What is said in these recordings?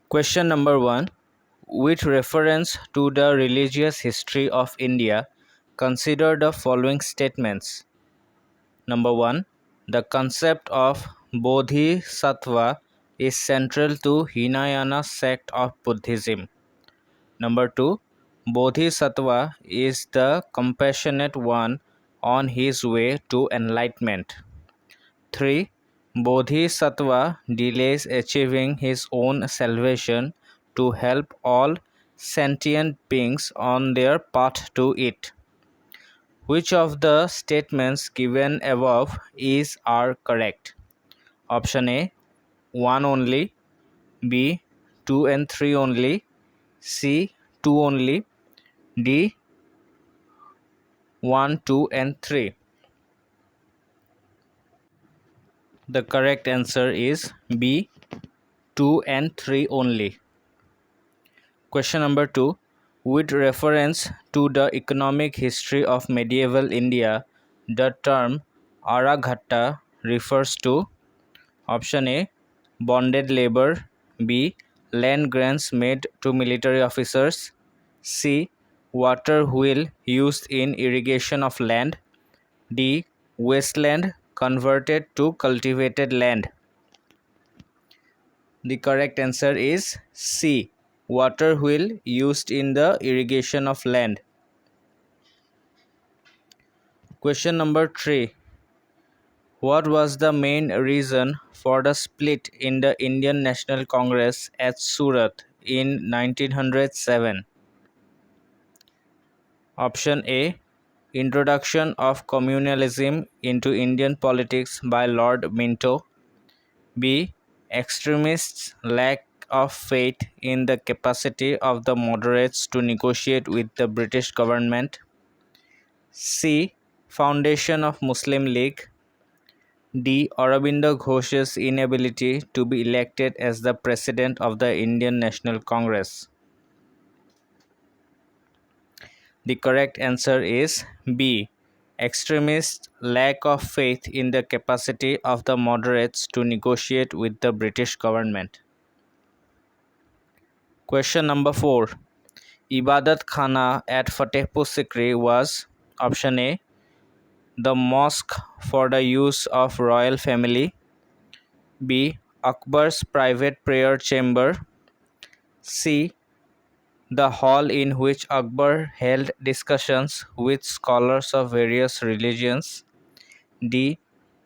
Question number 1. With reference to the religious history of India, consider the following statements. Number 1. The concept of Bodhisattva is central to Hinayana sect of Buddhism. Number 2. Bodhisattva is the compassionate one on his way to enlightenment. 3. Bodhisattva delays achieving his own salvation to help all sentient beings on their path to it. Which of the statements given above are correct? Option A, 1 only, B, 2 and 3 only, C, 2 only, D, 1, 2 and 3. The correct answer is B, 2 and 3 only. Question number 2. With reference to the economic history of medieval India, the term Araghatta refers to option A, bonded labor, B, land grants made to military officers, C, water wheel used in irrigation of land, D, wasteland converted to cultivated land. The correct answer is C, water wheel used in the irrigation of land. Question number 3. What was the main reason for the split in the Indian National Congress at Surat in 1907? Option A, introduction of communalism into Indian politics by Lord Minto. B, extremists' lack of faith in the capacity of the moderates to negotiate with the British government. C, foundation of Muslim League. D, Aurobindo Ghosh's inability to be elected as the president of the Indian National Congress. The correct answer is B, extremists' lack of faith in the capacity of the moderates to negotiate with the British government. Question number 4. Ibadat Khana at Fatehpur Sikri was option A, the mosque for the use of royal family, B, Akbar's private prayer chamber, C, the hall in which Akbar held discussions with scholars of various religions, D,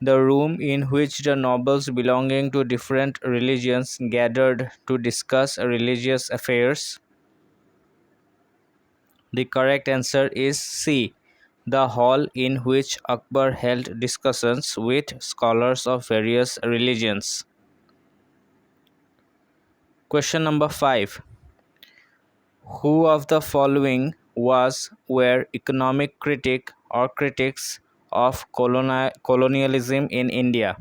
the room in which the nobles belonging to different religions gathered to discuss religious affairs. The correct answer is C, the hall in which Akbar held discussions with scholars of various religions. Question number 5. Who of the following were economic critic or critics of colonialism in India?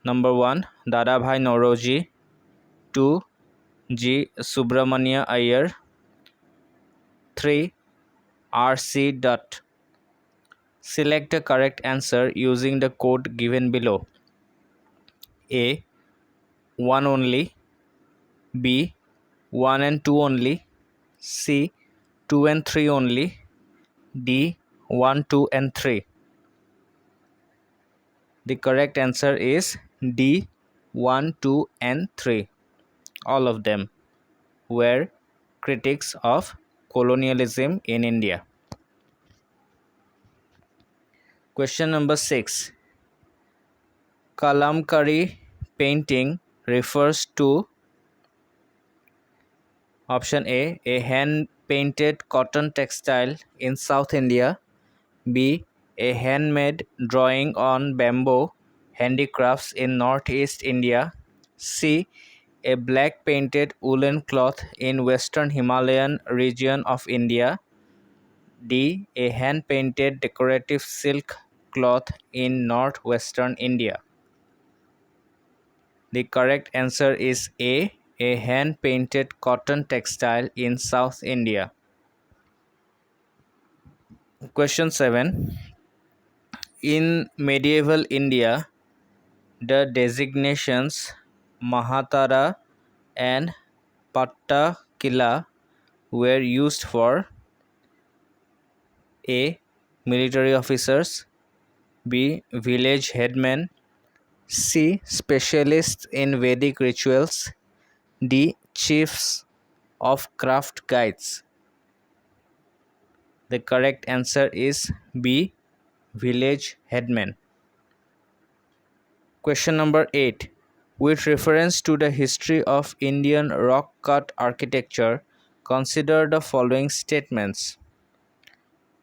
Number 1, Dadabhai Nauroji. 2, G. Subramania Iyer. 3, R.C. Dutt. Select the correct answer using the code given below. A, 1 only, B, 1 and 2 only, C, 2 and 3 only, D, 1, 2 and 3. The correct answer is D, 1, 2 and 3. All of them were critics of colonialism in India. Question number 6. Kalamkari painting refers to option A hand-painted cotton textile in South India, B, a handmade drawing on bamboo handicrafts in Northeast India, C, a black painted woolen cloth in Western Himalayan region of India, D, a hand-painted decorative silk cloth in northwestern India. The correct answer is A, a hand-painted cotton textile in South India. Question 7. In medieval India, the designations Mahatara and Pattakila were used for A. Military officers, B. Village headmen, C. Specialists in Vedic rituals, D. Chiefs of craft guides. The correct answer is B. Village headmen. Question number 8. With reference to the history of Indian rock-cut architecture, consider the following statements.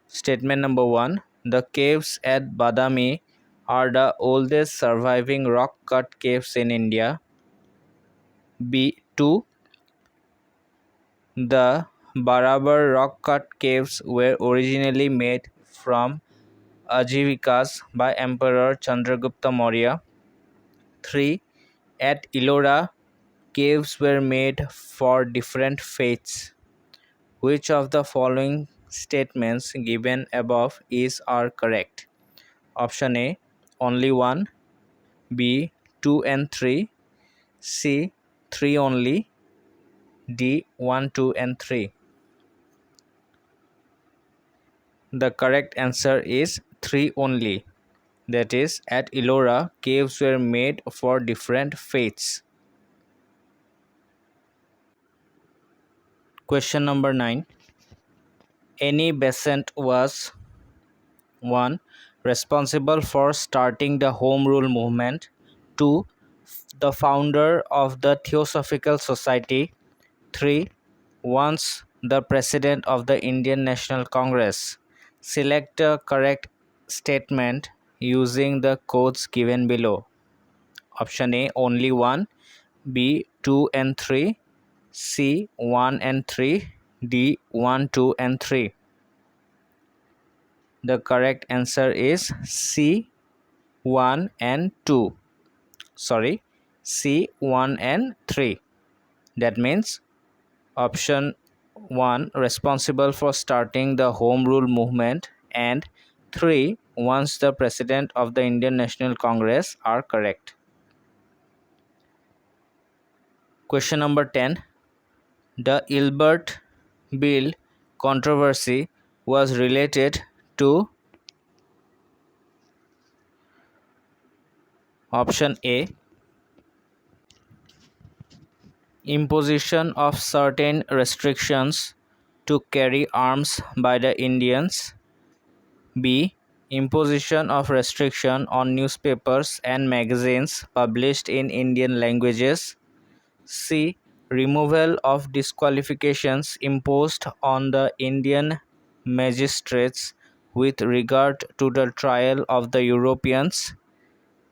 Statement number 1. The caves at Badami are the oldest surviving rock-cut caves in India. B2. The Barabar rock-cut caves were originally made from ajivikas by Emperor Chandragupta Maurya. 3. At Ellora, caves were made for different faiths. Which of the following statements given above are correct? Option A, only one, B, 2 and 3, C, 3 only, D, 1, 2 and 3. The correct answer is 3 only. That is, at Ellora, caves were made for different faiths. Question number 9. Any Besant was 1. Responsible for starting the Home Rule movement. 2. The founder of the Theosophical Society. 3. Once the president of the Indian National Congress. Select a correct statement using the codes given below. Option A, only 1, B, 2 and 3, C, 1 and 3, D, 1, 2 and 3. The correct answer is C, 1 and 2. Sorry, C, 1 and 3. That means option 1, responsible for starting the Home Rule movement, and 3, once the president of the Indian National Congress are correct. Question number 10. The Ilbert Bill controversy was related to option A, imposition of certain restrictions to carry arms by the Indians, B, imposition of restriction on newspapers and magazines published in Indian languages, C, removal of disqualifications imposed on the Indian magistrates with regard to the trial of the Europeans,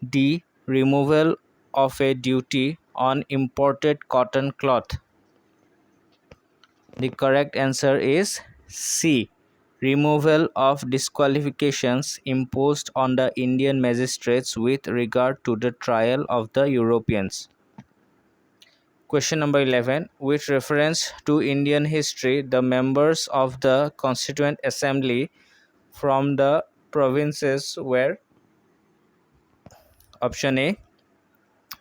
D, removal of a duty on imported cotton cloth. The correct answer is C, removal of disqualifications imposed on the Indian magistrates with regard to the trial of the Europeans. Question number 11. With reference to Indian history, the members of the Constituent Assembly from the provinces were option A,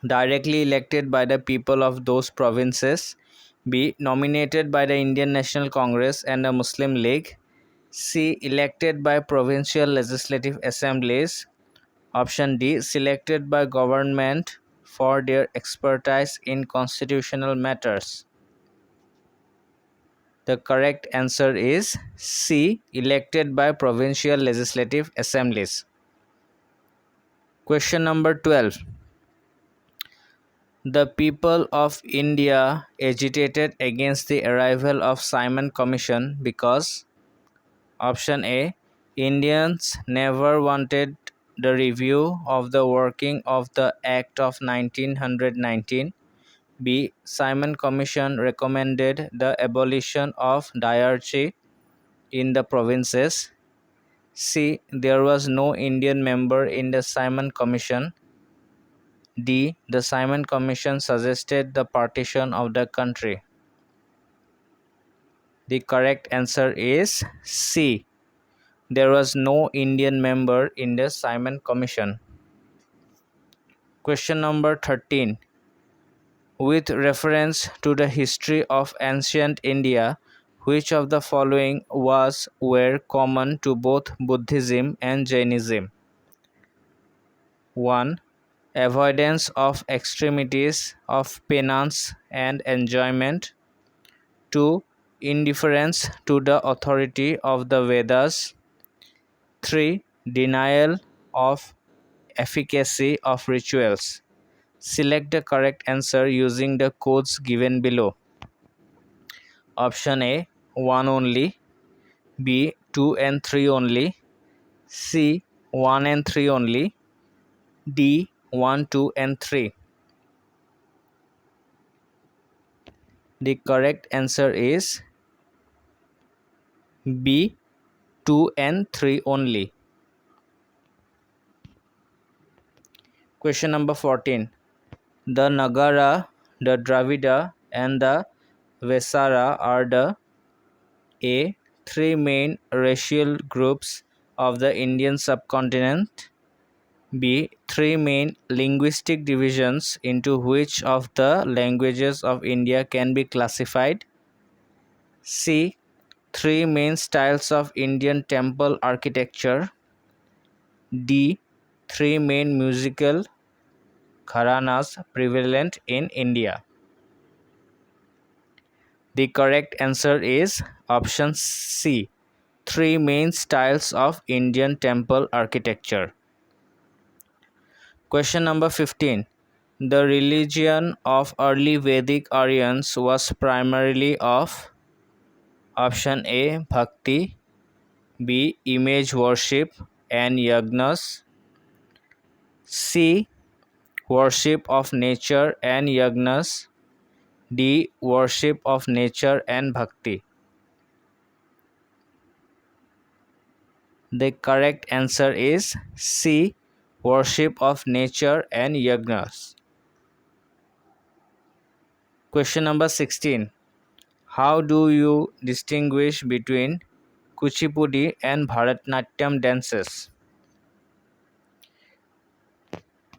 directly elected by the people of those provinces, B, nominated by the Indian National Congress and the Muslim League, C, elected by provincial legislative assemblies, option D, selected by government for their expertise in constitutional matters. The correct answer is C, elected by provincial legislative assemblies. Question number 12. The people of India agitated against the arrival of Simon Commission because option A, Indians never wanted the review of the working of the Act of 1919. B, Simon Commission recommended the abolition of diarchy in the provinces. C, there was no Indian member in the Simon Commission. D, the Simon Commission suggested the partition of the country. The correct answer is C, there was no Indian member in the Simon Commission. Question number 13. With reference to the history of ancient India, which of the following were common to both Buddhism and Jainism? 1. Avoidance of extremities of penance and enjoyment. 2. Indifference to the authority of the Vedas. 3. Denial of efficacy of rituals. Select the correct answer using the codes given below. Option A, 1 only. B, 2 and 3 only. C, 1 and 3 only. D, 1, 2 and 3. The correct answer is B, 2 and 3 only. Question number 14. The Nagara, the Dravida and the Vesara are the A. Three main racial groups of the Indian subcontinent. B. Three main linguistic divisions into which of the languages of India can be classified. C. Three main styles of Indian temple architecture. D. Three main musical gharanas prevalent in India. The correct answer is option C. Three main styles of Indian temple architecture. Question number 15. The religion of early Vedic Aryans was primarily of option A. Bhakti, B. Image worship and yagnas, C. Worship of nature and yagnas, D. Worship of nature and bhakti. The correct answer is C. Worship of nature and yagnas. Question number 16. How do you distinguish between Kuchipudi and Bharatnatyam dances?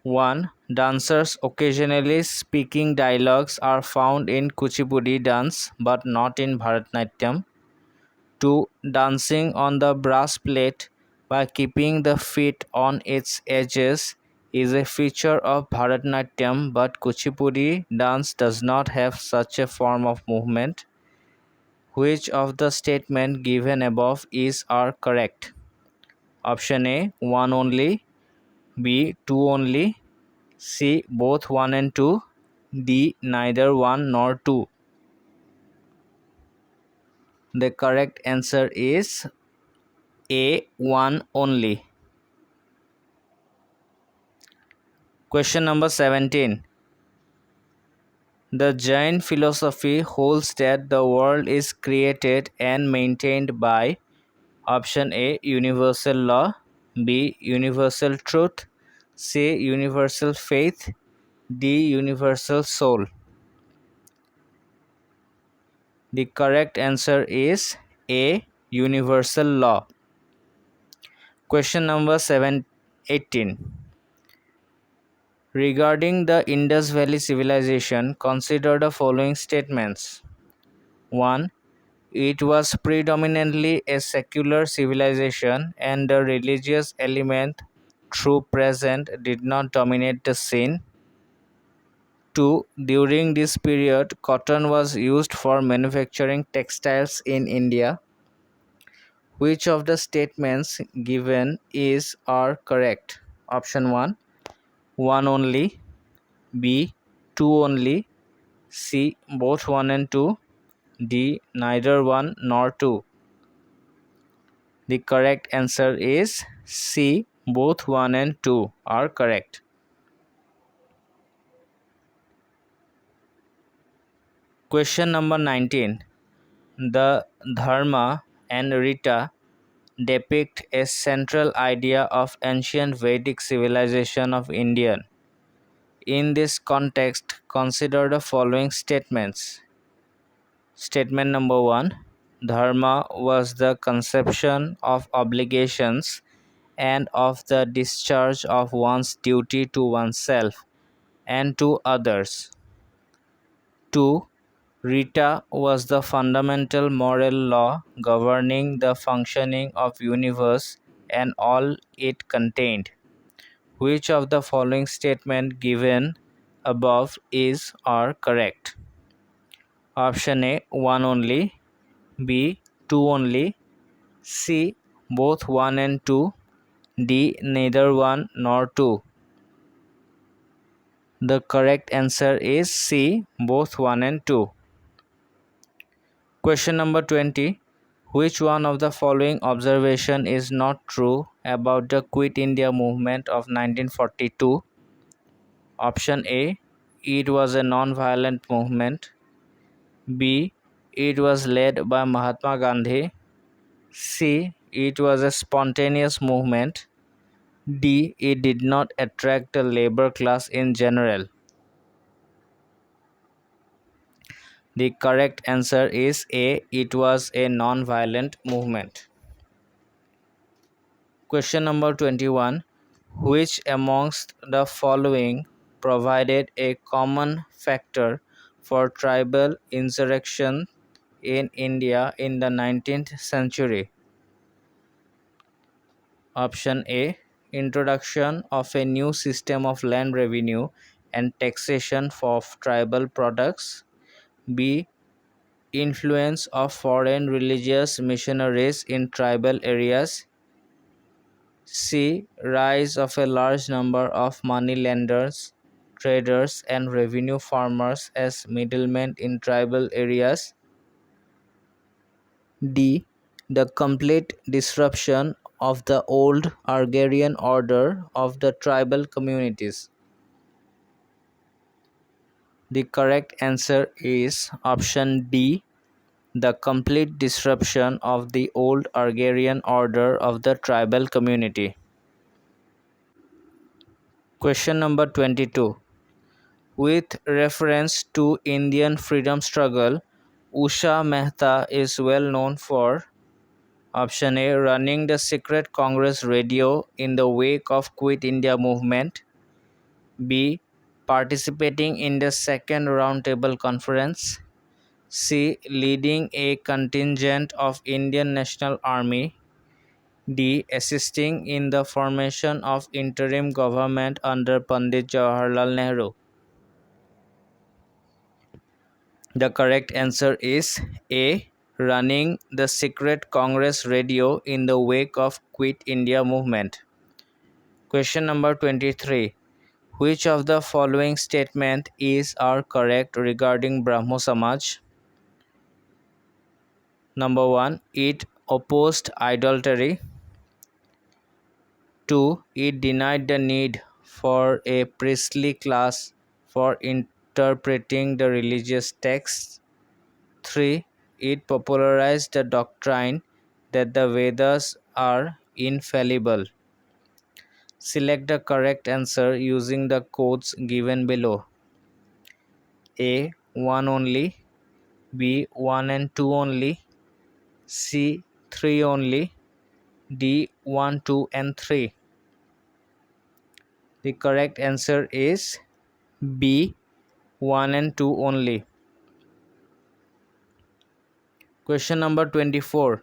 1. Dancers occasionally speaking dialogues are found in Kuchipudi dance but not in Bharatnatyam. 2. Dancing on the brass plate by keeping the feet on its edges is a feature of Bharatnatyam, but Kuchipudi dance does not have such a form of movement. Which of the statements given above are correct? Option A, 1 only. B, 2 only. C, both 1 and 2. D, neither 1 nor 2. The correct answer is A, 1 only. Question number 17. The Jain philosophy holds that the world is created and maintained by option A. Universal law, B. Universal truth, C. Universal faith, D. Universal soul. The correct answer is A. Universal law. Question number 18. Regarding the Indus Valley civilization, consider the following statements. 1. It was predominantly a secular civilization and the religious element, though present, did not dominate the scene. 2. During this period, cotton was used for manufacturing textiles in India. Which of the statements given are correct? Option 1. 1 only. B. 2 only. C. Both 1 and 2. D. Neither 1 nor 2. The correct answer is C. Both 1 and 2 are correct. Question number 19. The Dharma and Rita depict a central idea of ancient Vedic civilization of India. In this context, consider the following statements. Statement number 1. Dharma was the conception of obligations and of the discharge of one's duty to oneself and to others. 2. Rita was the fundamental moral law governing the functioning of universe and all it contained. Which of the following statement given above is or correct? Option A, 1 only. B, 2 only. C, both 1 and 2. D, neither 1 nor 2. The correct answer is C, both 1 and 2. Question number 20. Which one of the following observation is not true about the Quit India movement of 1942? Option A. It was a non-violent movement. B. It was led by Mahatma Gandhi. C. It was a spontaneous movement. D. It did not attract the labor class in general. The correct answer is A. It was a non-violent movement. Question number 21. Which amongst the following provided a common factor for tribal insurrection in India in the 19th century? Option A. Introduction of a new system of land revenue and taxation for tribal products. B. Influence of foreign religious missionaries in tribal areas. C. Rise of a large number of moneylenders, traders, and revenue farmers as middlemen in tribal areas. D. The complete disruption of the old agrarian order of the tribal communities. The correct answer is option D. The complete disruption of the old agrarian order of the tribal community. Question number 22. With reference to Indian freedom struggle, Usha Mehta is well known for option A. Running the secret Congress radio in the wake of Quit India movement. B. Participating in the second roundtable conference. C. Leading a contingent of Indian National Army. D. Assisting in the formation of interim government under Pandit Jawaharlal Nehru. The correct answer is A. Running the secret Congress radio in the wake of Quit India movement. Question number 23. Which of the following statement is or correct regarding Brahmo Samaj? Number 1. It opposed idolatry. 2. It denied the need for a priestly class for interpreting the religious texts. 3. It popularized the doctrine that the Vedas are infallible. Select the correct answer using the codes given below. A. 1 only. B. 1 and 2 only. C. 3 only. D. 1, 2 and 3. The correct answer is B. 1 and 2 only. Question number 24.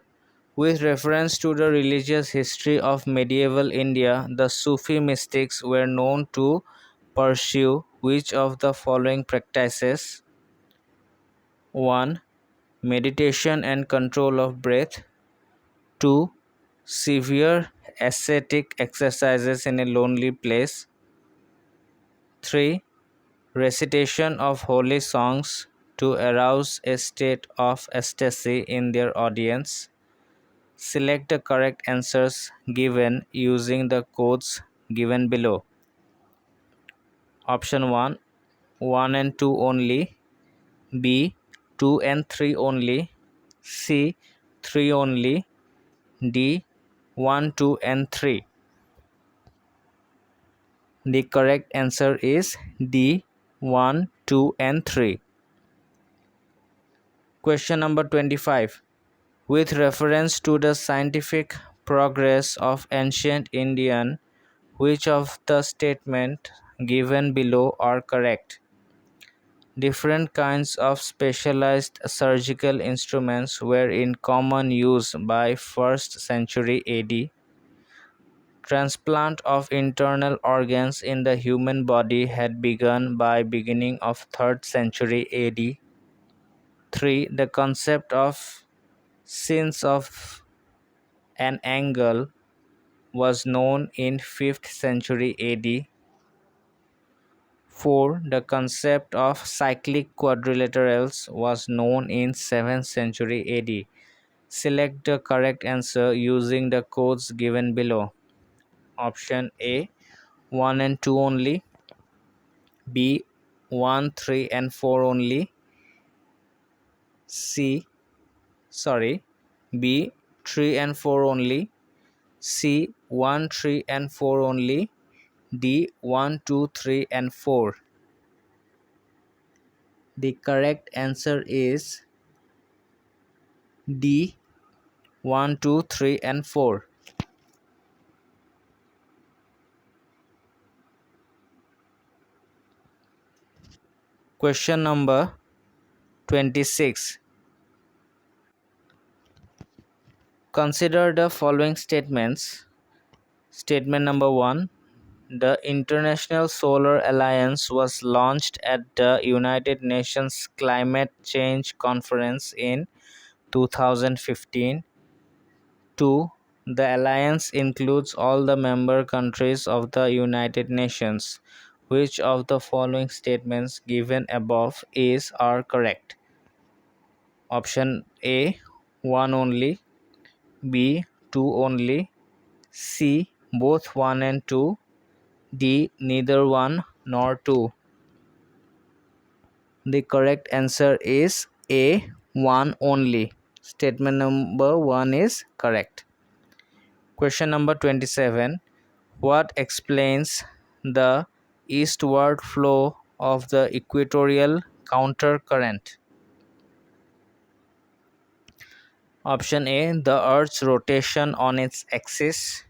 With reference to the religious history of medieval India, the Sufi mystics were known to pursue which of the following practices? 1. Meditation and control of breath. 2. Severe ascetic exercises in a lonely place. 3. Recitation of holy songs to arouse a state of ecstasy in their audience. Select the correct answers given using the codes given below. Option 1. 1 and 2 only. B. 2 and 3 only. C. 3 only. D. 1, 2 and 3. The correct answer is D. 1, 2 and 3. Question number 25. With reference to the scientific progress of ancient Indian, which of the statements given below are correct? Different kinds of specialized surgical instruments were in common use by 1st century AD. Transplant of internal organs in the human body had begun by beginning of 3rd century AD. 3. The concept of sins of an angle was known in 5th century AD. 4. The concept of cyclic quadrilaterals was known in 7th century AD. Select the correct answer using the codes given below. Option A 1 and 2 only, B 1, 3 and 4 only, B 3 and 4 only, C 1, 3 and 4 only, D 1, 2, 3 and 4. The correct answer is D 1, 2, 3 and 4. Question number 26. Consider the following statements. Statement number 1. The International Solar Alliance was launched at the United Nations Climate Change Conference in 2015. 2. The alliance includes all the member countries of the United Nations. Which of the following statements given above are correct? Option A 1 only, B 2 only, C both 1 and 2, D neither 1 nor 2. The correct answer is A 1 only. Statement number 1 is correct. Question number 27. What explains the eastward flow of the equatorial countercurrent? Option A. The Earth's rotation on its axis.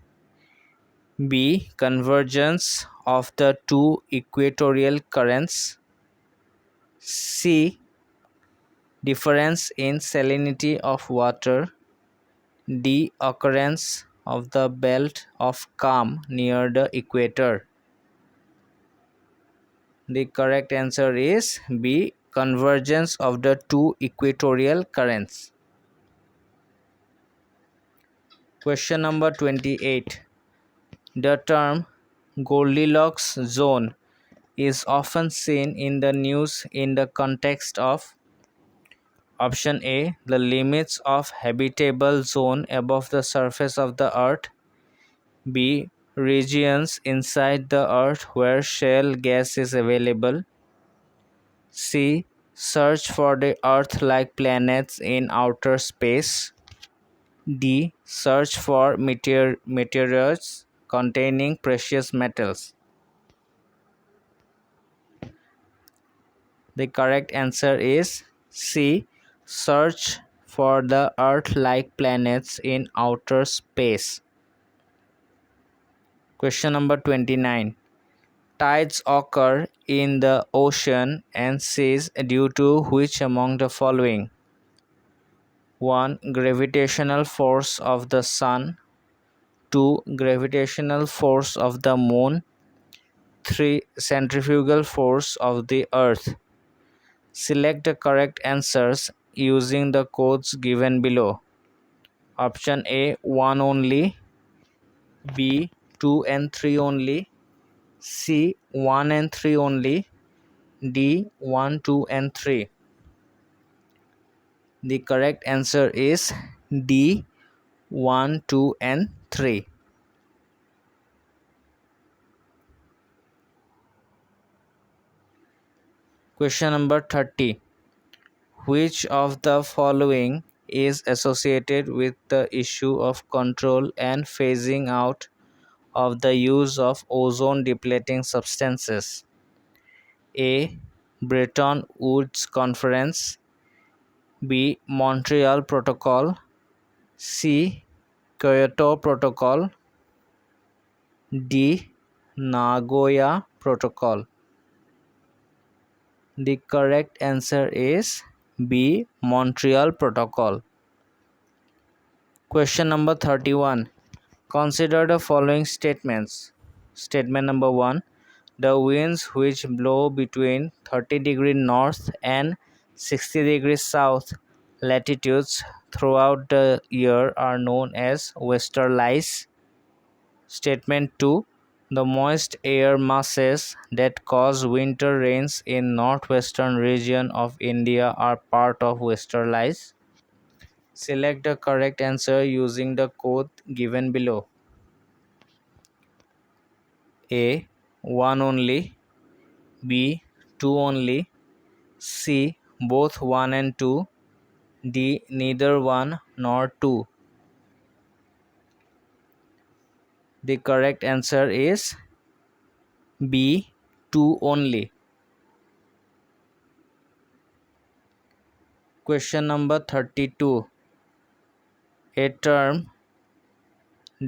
B. Convergence of the two equatorial currents. C. Difference in salinity of water. D. Occurrence of the belt of calm near the equator. The correct answer is B. Convergence of the two equatorial currents. Question number 28. The term Goldilocks zone is often seen in the news in the context of Option A. The limits of habitable zone above the surface of the earth. B. Regions inside the earth where shale gas is available. C. Search for the Earth-like planets in outer space. D. Search for meteorites containing precious metals. The correct answer is C. Search for the Earth-like planets in outer space. Question number 29. Tides occur in the ocean and seas due to which among the following? 1. Gravitational force of the sun. 2. Gravitational force of the moon. 3. Centrifugal force of the earth. Select the correct answers using the codes given below. Option A 1 only, B 2 and 3 only, C 1 and 3 only, D 1, 2 and 3. The correct answer is D 1, 2 and 3. Question number 30. Which of the following is associated with the issue of control and phasing out of the use of ozone depleting substances? A. Bretton Woods Conference. B. Montreal Protocol. C. Kyoto Protocol. D. Nagoya Protocol. The correct answer is B. Montreal Protocol. Question number 31. Consider the following statements. Statement number 1. The winds which blow between 30 degrees north and 60 degrees south latitudes throughout the year are known as westerlies. Statement 2. The moist air masses that cause winter rains in northwestern region of India are part of westerlies. Select the correct answer using the code given below. A. 1 only. B. 2 only. C. Both 1 and 2. D. Neither 1 nor 2. The correct answer is B. 2 only. Question number 32. A term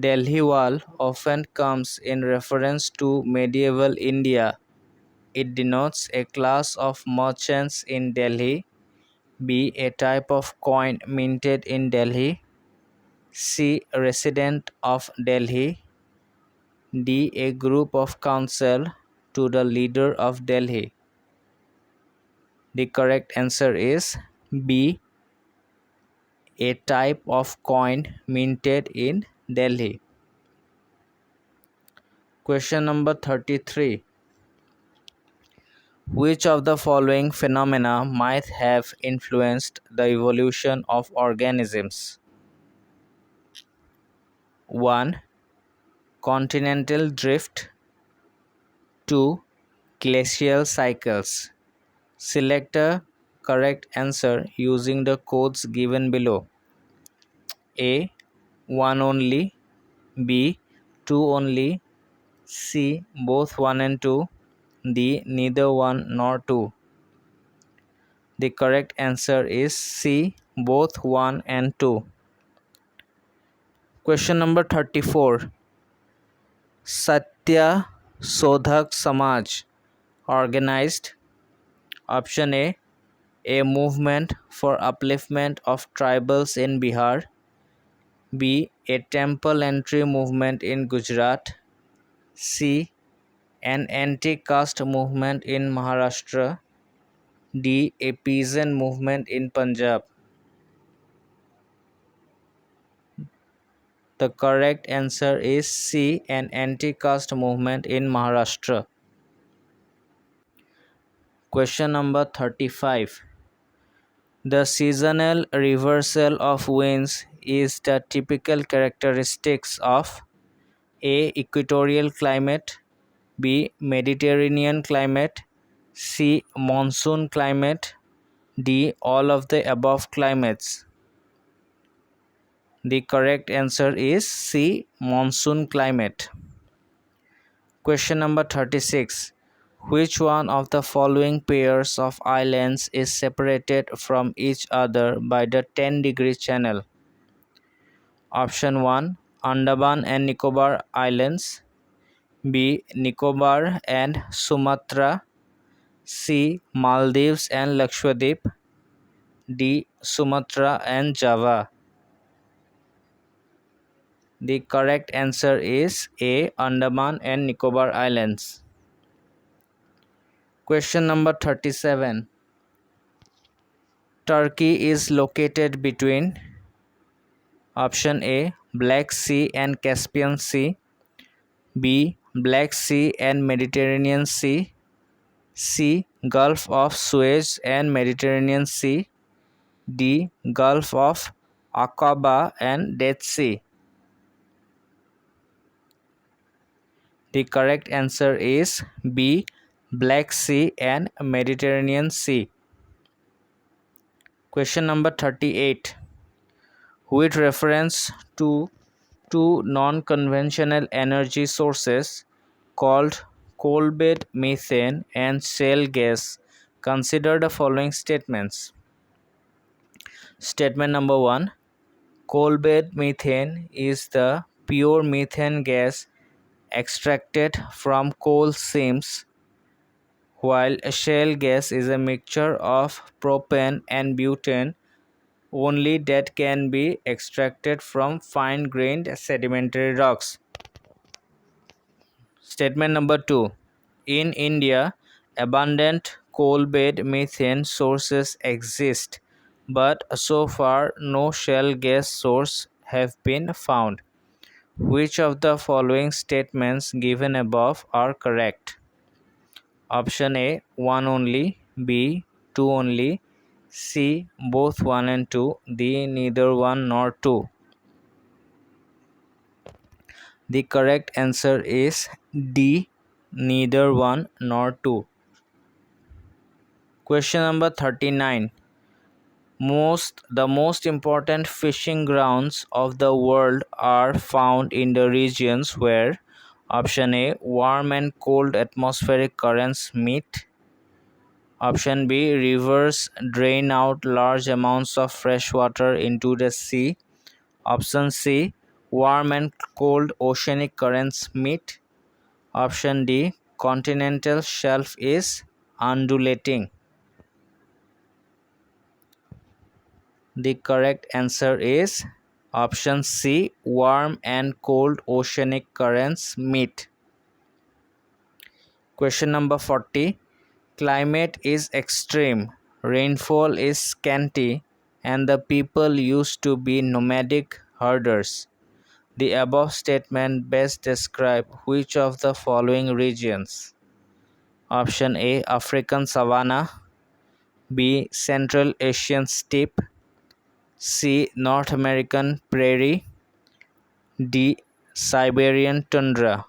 Delhi Wall often comes in reference to medieval India. It denotes a class of merchants in Delhi. B. A type of coin minted in Delhi. C. Resident of Delhi. D. A group of counsel to the leader of Delhi. The correct answer is B. A type of coin minted in Delhi. Question number 33. Which of the following phenomena might have influenced the evolution of organisms? 1. Continental drift. 2. Glacial cycles. Select the correct answer using the codes given below. A. 1 only. B. 2 only. C. Both 1 and 2. D. Neither 1 nor 2. The correct answer is C. Both 1 and 2. Question number 34. Satya Sodhak Samaj organized. Option A movement for upliftment of tribals in Bihar. B. A temple entry movement in Gujarat. C. An anti-caste movement in Maharashtra. D. A peasant movement in Punjab. The correct answer is C. An anti-caste movement in Maharashtra. Question number 35. The seasonal reversal of winds is the typical characteristics of A. Equatorial climate. B. Mediterranean climate. C. Monsoon climate. D. All of the above climates. The correct answer is C. Monsoon climate. Question number 36. Which one of the following pairs of islands is separated from each other by the 10-degree channel? Option 1. Andaman and Nicobar Islands. B. Nicobar and Sumatra. C. Maldives and Lakshadweep. D. Sumatra and Java. The correct answer is A. Andaman and Nicobar Islands. Question number 37. Turkey is located between option A. Black Sea and Caspian Sea. B. Black Sea and Mediterranean Sea. C. Gulf of Suez and Mediterranean Sea. D. Gulf of Aqaba and Dead Sea. The correct answer is B. Black Sea and Mediterranean Sea. Question number 38. With reference to two non-conventional energy sources called coal-bed methane and shale gas, consider the following statements. Statement number 1. Coal-bed methane is the pure methane gas extracted from coal seams, while shale gas is a mixture of propane and butane only that can be extracted from fine-grained sedimentary rocks. Statement number 2. In India, abundant coal-bed methane sources exist, but so far no shale gas source have been found. Which of the following statements given above are correct? Option A, 1 only, B, 2 only, C, both 1 and 2, D, neither 1 nor 2. The correct answer is D, neither 1 nor 2. Question number 39. The most important fishing grounds of the world are found in the regions where option A, warm and cold atmospheric currents meet. Option B, rivers drain out large amounts of fresh water into the sea. Option C, warm and cold oceanic currents meet. Option D, continental shelf is undulating. The correct answer is option C, warm and cold oceanic currents meet. Question number 40. Climate is extreme, rainfall is scanty, and the people used to be nomadic herders. The above statement best describe which of the following regions? Option A, African savanna. B, Central Asian steppe. C, North American prairie. D, Siberian tundra.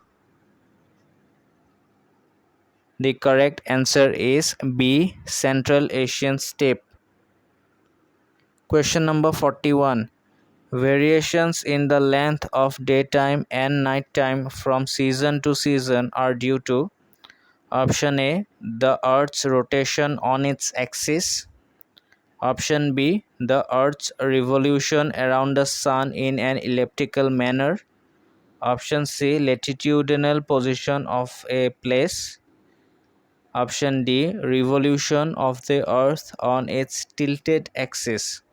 The correct answer is B, Central Asian steppe. Question number 41. Variations in the length of daytime and nighttime from season to season are due to option A, the Earth's rotation on its axis. Option B, the Earth's revolution around the Sun in an elliptical manner. Option C, latitudinal position of a place. Option D, revolution of the Earth on its tilted axis.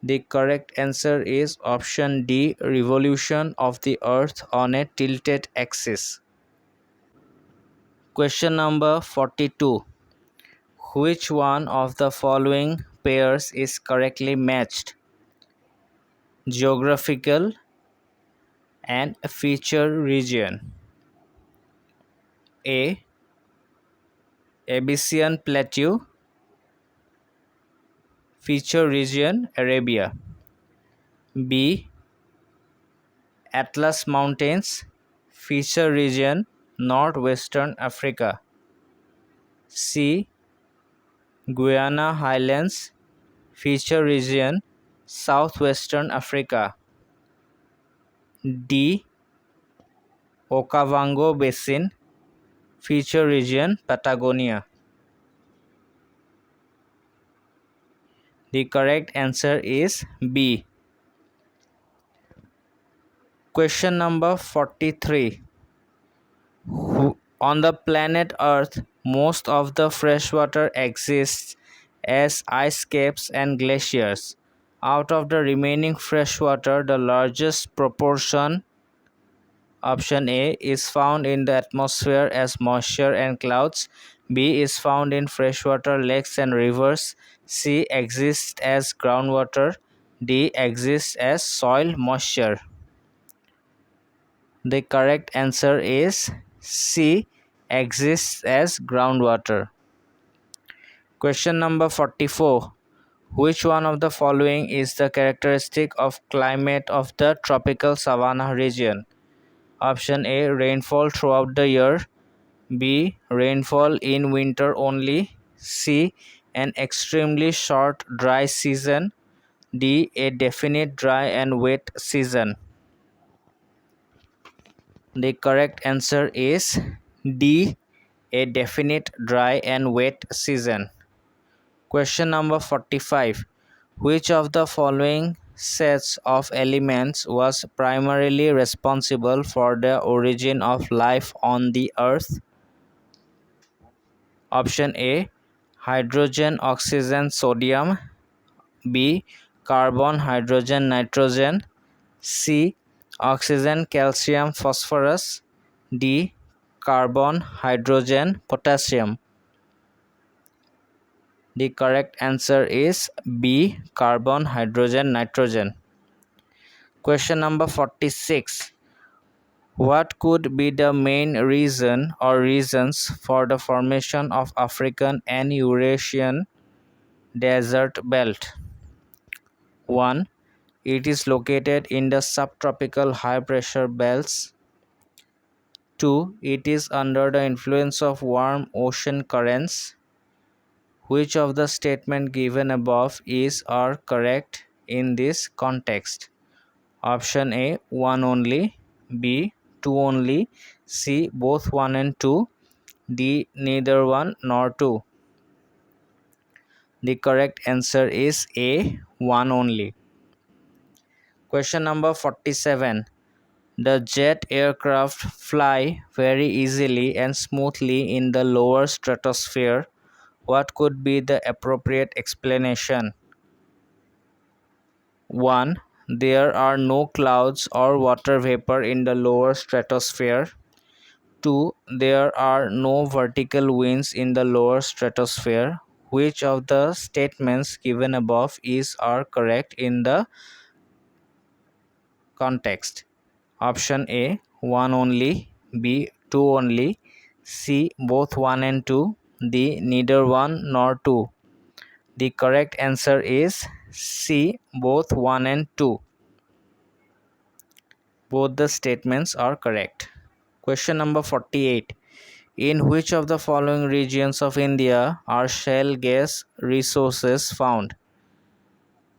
The correct answer is option D, revolution of the Earth on a tilted axis. Question number 42. Which one of the following pairs is correctly matched? Geographical and feature region. A, Abyssinian Plateau. Feature region, Arabia. B, Atlas Mountains. Feature region, Northwestern Africa. C, Guyana Highlands. Feature region, Southwestern Africa. D, Okavango Basin. Feature region, Patagonia. The correct answer is B. Question number 43. On the planet Earth, most of the freshwater exists as ice caps and glaciers. Out of the remaining freshwater, the largest proportion, option A, is found in the atmosphere as moisture and clouds. B is found in freshwater lakes and rivers. C exists as groundwater. D exists as soil moisture. The correct answer is C, exists as groundwater. Question number 44. Which one of the following is the characteristic of climate of the tropical savanna region? Option A, rainfall throughout the year. B, rainfall in winter only. C, an extremely short dry season. D, a definite dry and wet season. The correct answer is D, a definite dry and wet season. Question number 45. Which of the following sets of elements was primarily responsible for the origin of life on the Earth? Option A, hydrogen, oxygen, sodium. B, carbon, hydrogen, nitrogen. C, oxygen, calcium, phosphorus. D, carbon, hydrogen, potassium. The correct answer is B, carbon, hydrogen, nitrogen. Question number 46. What could be the main reason or reasons for the formation of African and Eurasian desert belt? 1. It is located in the subtropical high pressure belts. 2. It is under the influence of warm ocean currents. Which of the statements given above is or correct in this context? Option A, 1 only. B, 2 only. C, both 1 and 2. D, neither 1 nor 2. The correct answer is A, 1 only. Question number 47. The jet aircraft fly very easily and smoothly in the lower stratosphere. What could be the appropriate explanation? 1. There are no clouds or water vapor in the lower stratosphere. 2. There are no vertical winds in the lower stratosphere. Which of the statements given above is or correct in the context? Option A, 1 only. B, 2 only. C, both 1 and 2. D, neither 1 nor 2. The correct answer is C, both 1 and 2. Both the statements are correct. Question number 48. In which of the following regions of India are shale gas resources found?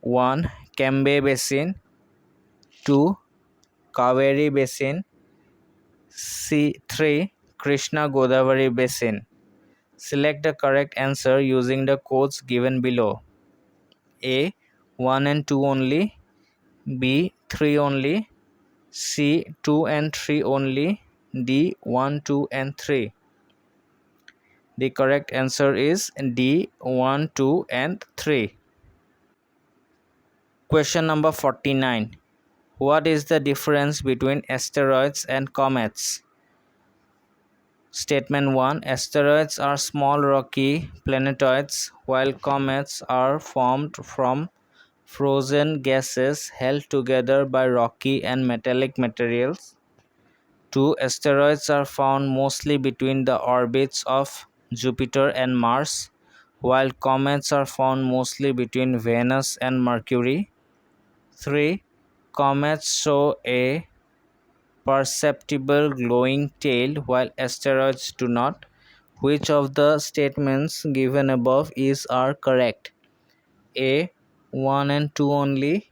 1. Cambay Basin. 2. Kaveri Basin. C3. Krishna Godavari Basin. Select the correct answer using the codes given below. A, 1 and 2 only. B, 3 only. C, 2 and 3 only. D, 1, 2 and 3. The correct answer is D, 1, 2 and 3. Question number 49. What is the difference between asteroids and comets? Statement 1. Asteroids are small rocky planetoids, while comets are formed from frozen gases held together by rocky and metallic materials. 2. Asteroids are found mostly between the orbits of Jupiter and Mars, while comets are found mostly between Venus and Mercury. 3. Comets show a perceptible glowing tail while asteroids do not. Which of the statements given above is or correct? A, 1 and 2 only.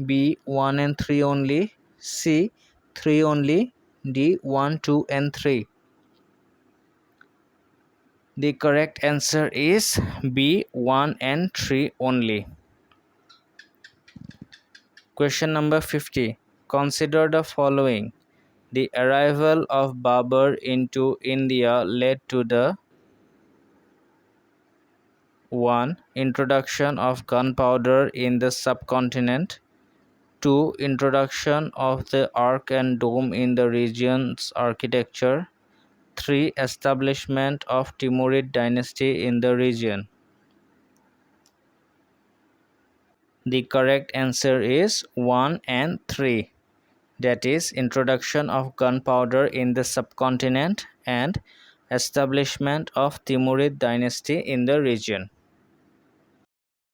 B, 1 and 3 only. C, 3 only. D, 1, 2 and 3. The correct answer is B, 1 and 3 only. Question number 50. Consider the following. The arrival of Babur into India led to the 1. Introduction of gunpowder in the subcontinent. 2. Introduction of the arch and dome in the region's architecture. 3. Establishment of Timurid dynasty in the region. The correct answer is 1 and 3. That is, introduction of gunpowder in the subcontinent and establishment of Timurid dynasty in the region.